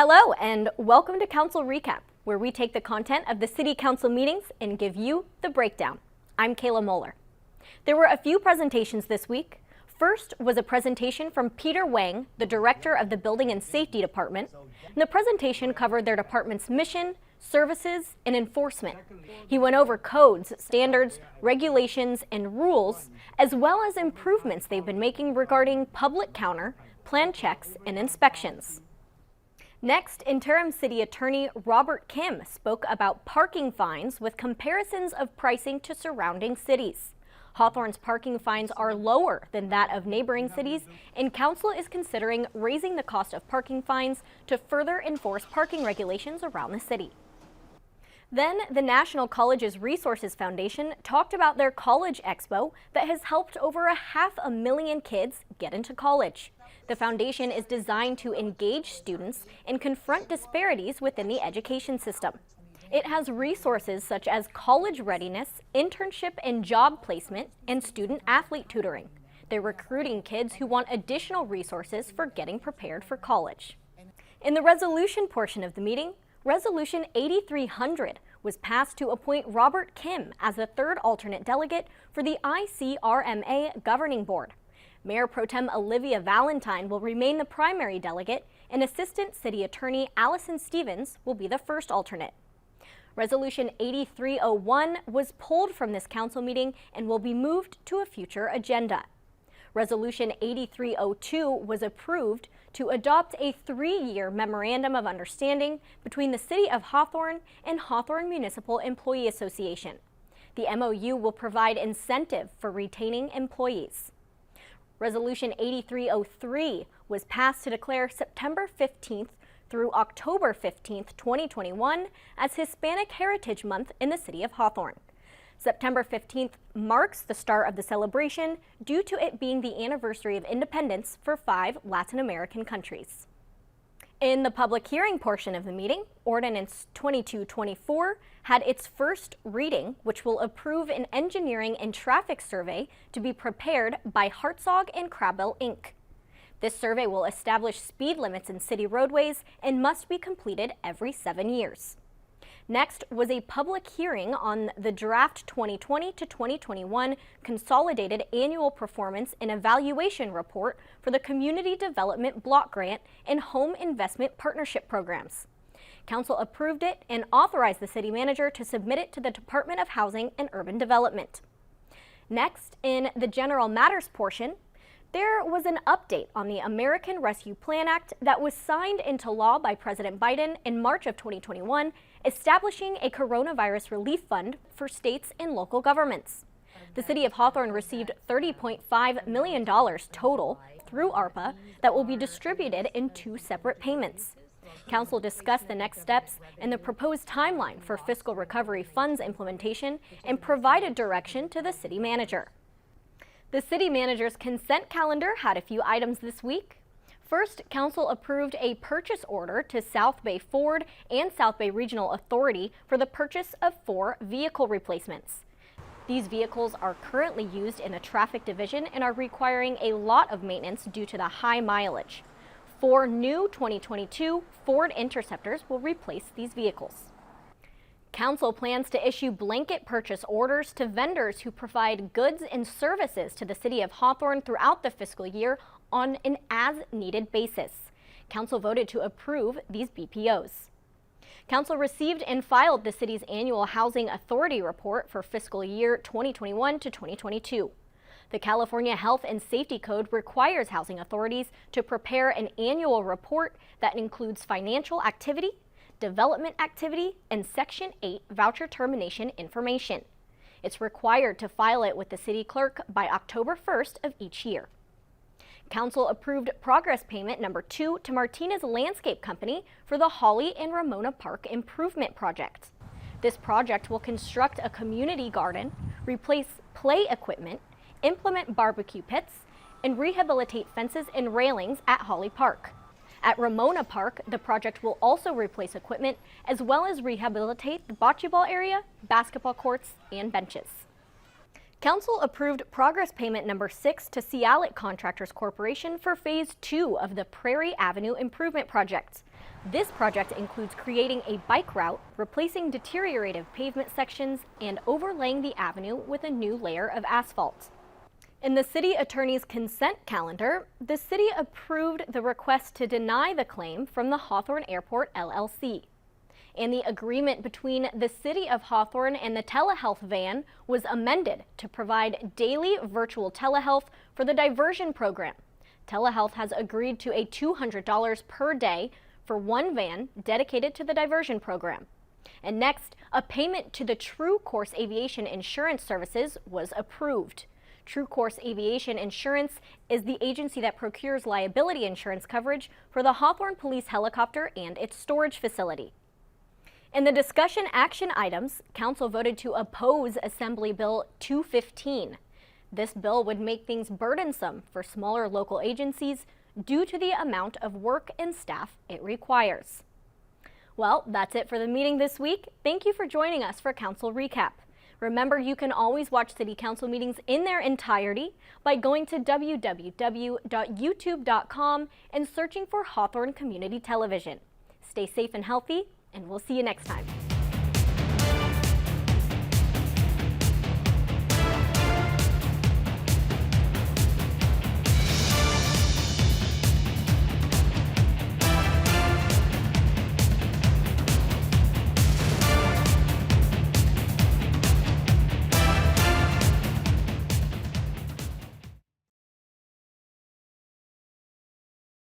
Hello and welcome to Council Recap, where we take the content of the City Council meetings and give you the breakdown. I'm Kayla Moeller. There were a few presentations this week. First was a presentation from Peter Wang, the director of the Building and Safety Department. And the presentation covered their department's mission, services, and enforcement. He went over codes, standards, regulations, and rules, as well as improvements they've been making regarding public counter, plan checks, and inspections. Next, Interim City Attorney Robert Kim spoke about parking fines with comparisons of pricing to surrounding cities. Hawthorne's parking fines are lower than that of neighboring cities, and Council is considering raising the cost of parking fines to further enforce parking regulations around the city. Then, the National Colleges Resources Foundation talked about their College Expo that has helped over 500,000 kids get into college. The foundation is designed to engage students and confront disparities within the education system. It has resources such as college readiness, internship and job placement, and student-athlete tutoring. They're recruiting kids who want additional resources for getting prepared for college. In the resolution portion of the meeting, Resolution 8300 was passed to appoint Robert Kim as the third alternate delegate for the ICRMA Governing Board. Mayor Pro Tem Olivia Valentine will remain the primary delegate, and Assistant City Attorney Allison Stevens will be the first alternate. Resolution 8301 was pulled from this council meeting and will be moved to a future agenda. Resolution 8302 was approved to adopt a 3-year Memorandum of Understanding between the City of Hawthorne and Hawthorne Municipal Employee Association. The MOU will provide incentive for retaining employees. Resolution 8303 was passed to declare September 15th through October 15th, 2021 as Hispanic Heritage Month in the City of Hawthorne. September 15th marks the start of the celebration due to it being the anniversary of independence for 5 Latin American countries. In the public hearing portion of the meeting, Ordinance 2224 had its first reading, which will approve an engineering and traffic survey to be prepared by Hartzog and Crabell, Inc. This survey will establish speed limits in city roadways and must be completed every 7 years. Next was a public hearing on the draft 2020 to 2021 Consolidated Annual Performance and Evaluation Report for the Community Development Block Grant and Home Investment Partnership Programs. Council approved it and authorized the city manager to submit it to the Department of Housing and Urban Development. Next, in the General Matters portion, there was an update on the American Rescue Plan Act that was signed into law by President Biden in March of 2021, establishing a coronavirus relief fund for states and local governments. The City of Hawthorne received $30.5 million total through ARPA that will be distributed in 2 separate payments. Council discussed the next steps and the proposed timeline for fiscal recovery funds implementation and provided direction to the city manager. The city manager's consent calendar had a few items this week. First, Council approved a purchase order to South Bay Ford and South Bay Regional Authority for the purchase of 4 vehicle replacements. These vehicles are currently used in the traffic division and are requiring a lot of maintenance due to the high mileage. 4 new 2022 Ford Interceptors will replace these vehicles. Council plans to issue blanket purchase orders to vendors who provide goods and services to the City of Hawthorne throughout the fiscal year on an as-needed basis. Council voted to approve these BPOs. Council received and filed the city's annual Housing Authority report for fiscal year 2021 to 2022. The California Health and Safety Code requires housing authorities to prepare an annual report that includes financial activity, development activity, and Section 8 voucher termination information. It's required to file it with the city clerk by October 1st of each year. Council approved progress payment number 2 to Martinez Landscape Company for the Holly and Ramona Park Improvement Project. This project will construct a community garden, replace play equipment, implement barbecue pits, and rehabilitate fences and railings at Holly Park. At Ramona Park, the project will also replace equipment as well as rehabilitate the bocce ball area, basketball courts, and benches. Council approved progress payment number 6 to Cialit Contractors Corporation for Phase 2 of the Prairie Avenue Improvement Project. This project includes creating a bike route, replacing deteriorated pavement sections, and overlaying the avenue with a new layer of asphalt. In the city attorney's consent calendar, the city approved the request to deny the claim from the Hawthorne Airport LLC. And the agreement between the city of Hawthorne and the telehealth van was amended to provide daily virtual telehealth for the diversion program. Telehealth has agreed to a $200 per day for one van dedicated to the diversion program. And next, a payment to the True Course Aviation Insurance Services was approved. True Course Aviation Insurance is the agency that procures liability insurance coverage for the Hawthorne Police helicopter and its storage facility. In the discussion action items, Council voted to oppose Assembly Bill 215. This bill would make things burdensome for smaller local agencies due to the amount of work and staff it requires. Well, that's it for the meeting this week. Thank you for joining us for Council Recap. Remember, you can always watch City Council meetings in their entirety by going to www.youtube.com and searching for Hawthorne Community Television. Stay safe and healthy, and we'll see you next time.